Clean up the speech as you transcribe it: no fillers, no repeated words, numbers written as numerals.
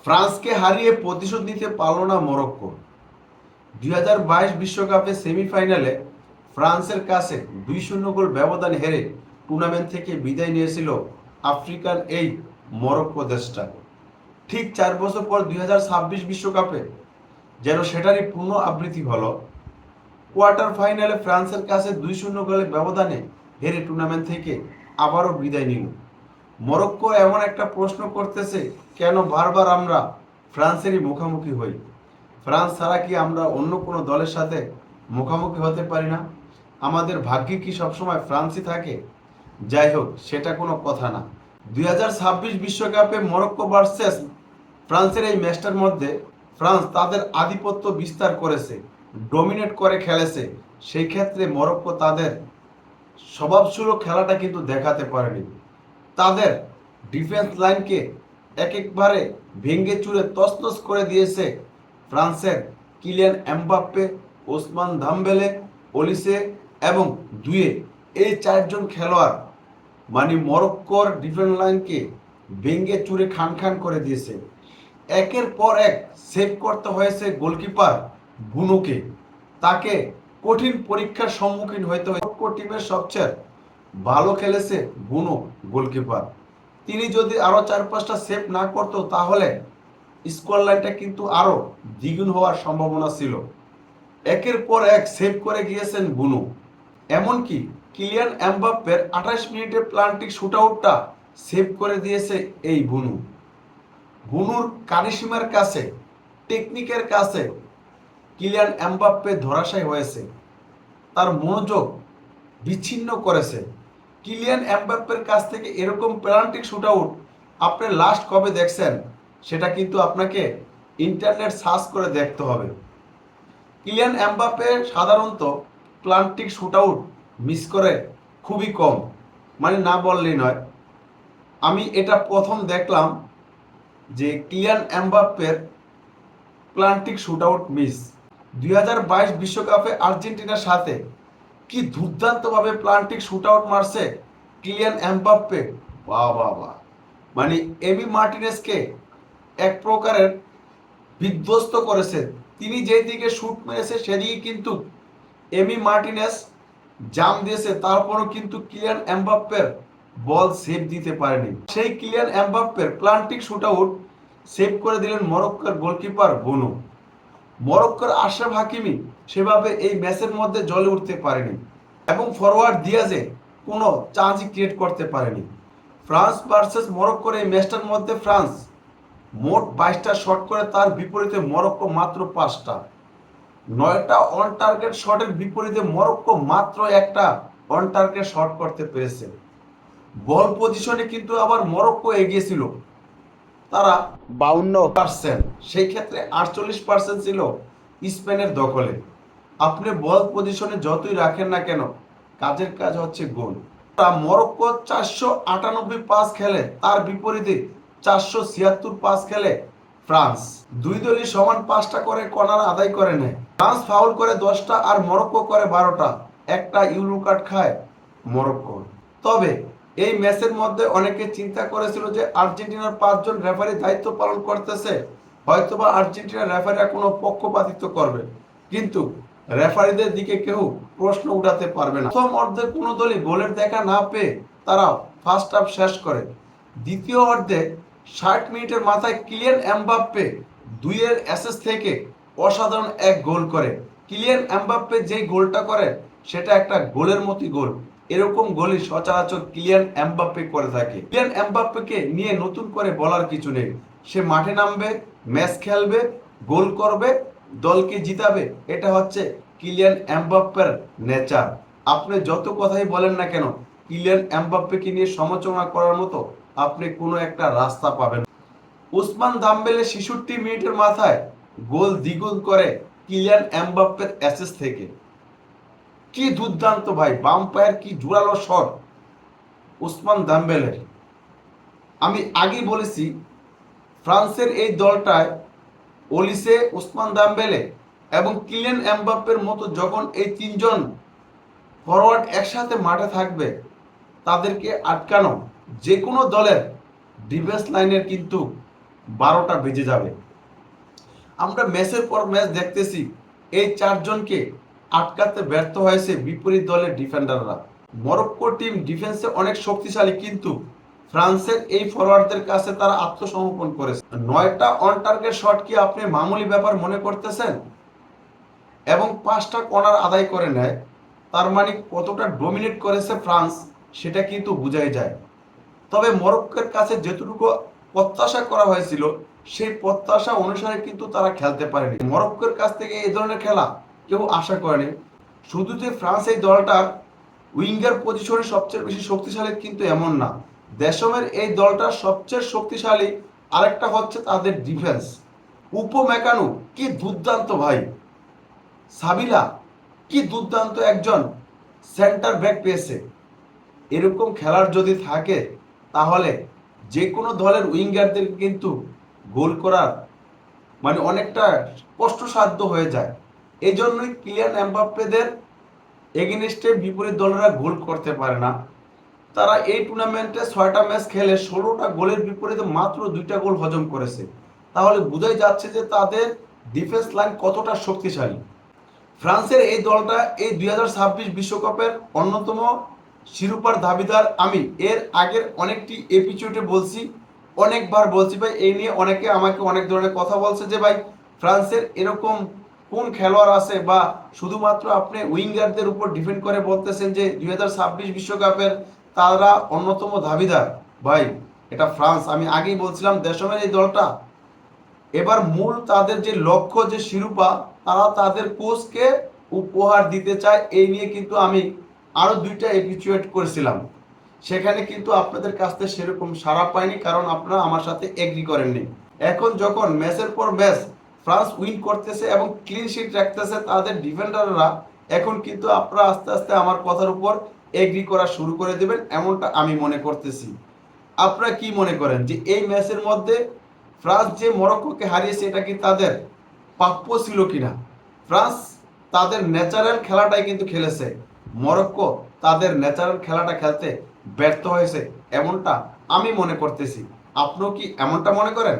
ফ্রান্সকে হারিয়ে প্রতিশোধ নিতে পারল না মরক্কো। 2022 বিশ্বকাপে সেমিফাইনালে ফ্রান্সের কাছে 2-0 গোল ব্যবধানে হেরে টুর্নামেন্ট থেকে বিদায় নিয়েছিল আফ্রিকান এই মরক্কো দেশটা। ঠিক 4 বছর পর 2026 বিশ্বকাপে যেন সেটারই পূর্ণ আবৃত্তি হলো। কোয়ার্টার ফাইনালে ফ্রান্সের কাছে 2-0 গোলের ব্যবধানে হেরে টুর্নামেন্ট থেকে আবারও বিদায় নিল মরক্কো। এমন একটা প্রশ্ন করতেছে, কেন বারবার আমরা ফ্রান্সেরই মুখোমুখি হই? ফ্রান্স ছাড়া কি আমরা অন্য কোনো দলের সাথে মুখোমুখি হতে পারি না? আমাদের ভাগ্যে কি সবসময় ফ্রান্সই থাকে? যাই হোক, সেটা কোনো কথা না। 2026 বিশ্বকাপে মরক্কো ভার্সেস ফ্রান্সের এই ম্যাচটার মধ্যে ফ্রান্স তাদের আধিপত্য বিস্তার করেছে, ডমিনেট করে খেলেছে। সেই ক্ষেত্রে মরক্কো তাদের স্বভাবসুলভ খেলাটা কিন্তু দেখাতে পারেনি। তাদের ডিফেন্স লাইনকে একবারে ভেঙে চুরে তছনছ করে দিয়েছে ফ্রান্সের কিলিয়ান এমবাপ্পে, ওসমান দাম্বেলে, ওলিসে এবং দুয়ে, এই চারজন খেলোয়াড় মানে মরক্কোর ডিফেন্স লাইনকে ভেঙে চুরে খান খান করে দিয়েছে। একের পর এক সেভ করতে হয়েছে গোলকিপার বুনোকে। তাকে কঠিন পরীক্ষার সম্মুখীন হইতে হয়েছে। মরক্কো টিমের সবচেয়ে ভালো খেলেছে বুনো গোলকিপার। তিনি যদি আরো 4-5টা সেভ না করতো তাহলে স্কোর লাইনটা কিন্তু আরো দ্বিগুণ হওয়ার সম্ভাবনা ছিল। একের পর এক সেভ করে গিয়েছেন বুনো। এমনকি কিলিয়ান এমবাপ্পের 28 মিনিটের প্লান্টিক শুটআউটটা সেভ করে দিয়েছে এই বুনো। বুনুর কারিশমার কাছে, টেকনিকের কাছে কিলিয়ান এমবাপ্পে ধরাশায়ী হয়েছে। তার মনোযোগ বিচ্ছিন্ন করেছে। কিলিয়ান এমবাপ্পের কাছ থেকে এরকম প্লান্টিক শুটআউট আপনি লাস্ট কবে দেখছেন সেটা কিন্তু আপনাকে ইন্টারনেট সার্চ করে দেখতে হবে। কিলিয়ান এমবাপ্পে সাধারণত প্লান্টিক শুটআউট মিস করে খুবই কম, মানে না বললেই নয়। আমি এটা প্রথম দেখলাম যে কিলিয়ান এমবাপ্পের প্লান্টিক শুটআউট মিস 2022 বিশ্বকাপে আর্জেন্টিনার সাথে কি দুর্দান্তভাবে প্লান্টিক শুটআউট মারছে কিলিয়ান এমবাপ্পে। বাহ বাহ বাহ, মানে এমি মার্টিনেজকে এক প্রকারের বিধ্বস্ত করেছে। তিনি যেই দিকে শুট মেরেছে সেদিকে কিন্তু এমি মার্টিনেজ জাম দিয়েছে, তারপরও কিন্তু কিলিয়ান এমবাপ্পের বল সেভ দিতে পারেনি। সেই কিলিয়ান এমবাপ্পের প্লান্টিক শুটআউট সেভ করে দিলেন মরক্কোর গোলকিপার বুনো। মরক্কোর আশরাফ হাকিমি সেভাবে এই ম্যাচের মধ্যে জ্বলে উঠতে পারেনি এবং ফরওয়ার্ড দিয়াজে কোনো চান্সই ক্রিয়েট করতে পারেনি। ফ্রান্স ভার্সেস মরক্কোর এই ম্যাচটার মধ্যে ফ্রান্স মোট 22টা শট করে, তার বিপরীতে মরক্কো মাত্র 5টা। 9টা অন টার্গেট শটের বিপরীতে মরক্কো মাত্র একটা অন টার্গেট শট করতে পেরেছে। বল পজিশনে কিন্তু আবার মরক্কো এগিয়ে ছিল, তারা 52%, সেই ক্ষেত্রে 48% ছিল স্পেনের দখলে। আপনি বল পজিশনে যতই রাখেন না কেন, কাজের কাজ হচ্ছে গোল। মরক্কো 498 পাস খেলে, তার বিপরীতে 476 পাস খেলে ফ্রান্স। দুই দলই সমান 5টা করে কর্নার আদায় করে নেয়। ফ্রান্স ফাউল করে 10টা আর মরক্কো করে 12টা। একটা ইউরো কার্ড খায় মরক্কো। তবে এই ম্যাচের মধ্যে অনেকে চিন্তা করেছিল যে আর্জেন্টিনার 5জন রেফারি দায়িত্ব পালন করতেছে, হয়তোবা আর্জেন্টিনার রেফারিরা কোনো পক্ষপাতিত্ব করবে, কিন্তু রেফারিদের দিকে কেউ প্রশ্ন উঠাতে পারবে না। প্রথম অর্ধে কোনো দলই গোলের দেখা না পেয়ে তারা ফার্স্ট হাফ শেষ করে। দ্বিতীয় অর্ধে 60 মিনিটের মাথায় কিলিয়ান এমবাপ্পে দুইয়ের অ্যাসেস থেকে অসাধারণ এক গোল করে। কিলিয়ান এমবাপ্পে যেই গোলটা করে সেটা একটা গোলের মতোই গোল। এরকম গোলই সচরাচর কিলিয়ান এমবাপ্পে করে থাকে। কিলিয়ান এমবাপ্পেকে নিয়ে নতুন করে বলার কিছু নেই। সে মাঠে নামবে, ম্যাচ খেলবে, গোল করবে, দলকে জিতাবে। এটা হচ্ছে কিলিয়ান এমবাপ্পের নেচার। আপনি যত কথাই বলেন না কেন, কিলিয়ান এমবাপ্পেকে নিয়ে সমালোচনা করার মতো আপনি কোনো একটা রাস্তা পাবেন। ওসমান দাম্বেলে 66 মিনিটের মাথায় গোল দ্বিগুণ করে কিলিয়ান এমবাপ্পের অ্যাসেস থেকে। কি দুর্দান্ত ভাই, বাম পায়ের কি জোরালো শট ওসমান দাম্বেলের। আমি আগেই বলেছি ফ্রান্সের এই দলটায় ওলিসে, ওসমান দাম্বেলে এবং কিলিয়ান এমবাপ্পের মতো যখন এই তিনজন ফরওয়ার্ড একসাথে মাঠে থাকবে, তাদেরকে আটকানো যে কোনো দলের ডিফেন্স লাইনের কিন্তু 12টা বেজে যাবে। আমরা ম্যাচের পর ম্যাচ দেখতেছি এই চারজনকে আটকাতে ব্যর্থ হয়েছে বিপরীত দলের ডিফেন্ডাররা। মরক্কো টিম ডিফেন্সে অনেক শক্তিশালী, কিন্তু ফ্রান্সের এই ফরওয়ার্ডদের কাছে তারা আত্মসমর্পণ করেছে। 9টা অন টার্গেট শট কি আপনি মামুলি ব্যাপার মনে করতেছেন? এবং 5টা কর্নার আদায় করে নেয়, তার মানে কতটা ডমিনেট করেছে ফ্রান্স সেটা কিন্তু বোঝাই যায়। তবে মরক্কোর কাছে যেটুকু প্রত্যাশা করা হয়েছিল সেই প্রত্যাশা অনুসারে কিন্তু তারা খেলতে পারেনি। মরক্কোর কাছ থেকে এই ধরনের খেলা কেউ আশা করেনি। শুধু যে ফ্রান্স এই দলটার উইঙ্গার পজিশনে সবচেয়ে বেশি শক্তিশালী কিন্তু এমন না, দেশমের এই দলটার সবচেয়ে শক্তিশালী আরেকটা হচ্ছে তাদের ডিফেন্স। উপমেকানু কি দুর্দান্ত ভাই, সাবিলা কি দুর্দান্ত একজন সেন্টার ব্যাক পেয়েছে। এরকম খেলার যদি থাকে তাহলে যে কোনো দলের উইঙ্গারদের কিন্তু গোল করার মানে অনেকটা কষ্টসাধ্য হয়ে যায়। এই জন্যই কিলিয়ান এমবাপ্পেদের এগেনস্টে বিপরীত দলেরা গোল করতে পারে না। তারা এই টুর্নামেন্টে 6টা ম্যাচ খেলে 16টা গোলের বিপরীতে মাত্র 2টা গোল হজম করেছে। তাহলে বোঝাই যাচ্ছে যে তাদের ডিফেন্স লাইন কতটা শক্তিশালী। ফ্রান্সের এই দলটা এই 2026 বিশ্বকাপের অন্যতম শিরোপার দাবিদার। আমি এর আগের অনেকটি এপিসোডে বলছি, অনেকবার বলছি ভাই, এই নিয়ে অনেকে আমাকে অনেক ধরনের কথা বলছে যে ভাই ফ্রান্সের এরকম কোন খেলোয়াড় আছে, বা শুধুমাত্র আপনি উইঙ্গারদের উপর ডিপেন্ড করে বলতেছেন যে 2026 বিশ্বকাপের তারা অন্যতম দাবিদার। ভাই এটা ফ্রান্স, আমি আগেই বলছিলাম দেশমের এই দলটা এবার মূল তাদের যে লক্ষ্য যে শিরোপা তারা তাদের কোচকে উপহার দিতে চায়। এই নিয়ে কিন্তু আমি আরো 2টা এপিসোড করেছিলাম, সেখানে কিন্তু আপনাদের কাছ থেকে সেরকম সাড়া পাইনি, কারণ আপনারা আমার সাথে এগ্রি করেননি। এখন যখন ম্যাচের পর ম্যাচ ফ্রান্স উইন করতেছে এবং ক্লিন শিট রাখতেছে তাদের ডিফেন্ডাররা, এখন কিন্তু আপনারা আস্তে আস্তে আমার কথার উপর এগ্রি করা শুরু করে দেবেন, এমনটা আমি মনে করতেছি। আপনারা কি মনে করেন যে এই ম্যাচের মধ্যে ফ্রান্স যে মরক্কোকে হারিয়েছে এটা কি তাদের প্রাপ্য ছিল কিনা? ফ্রান্স তাদের ন্যাচারাল খেলাটাই কিন্তু খেলেছে, মরক্কো তাদের ন্যাচারাল খেলাটা খেলতে ব্যর্থ হয়েছে, এমনটা আমি মনে করতেছি। আপনিও কি এমনটা মনে করেন?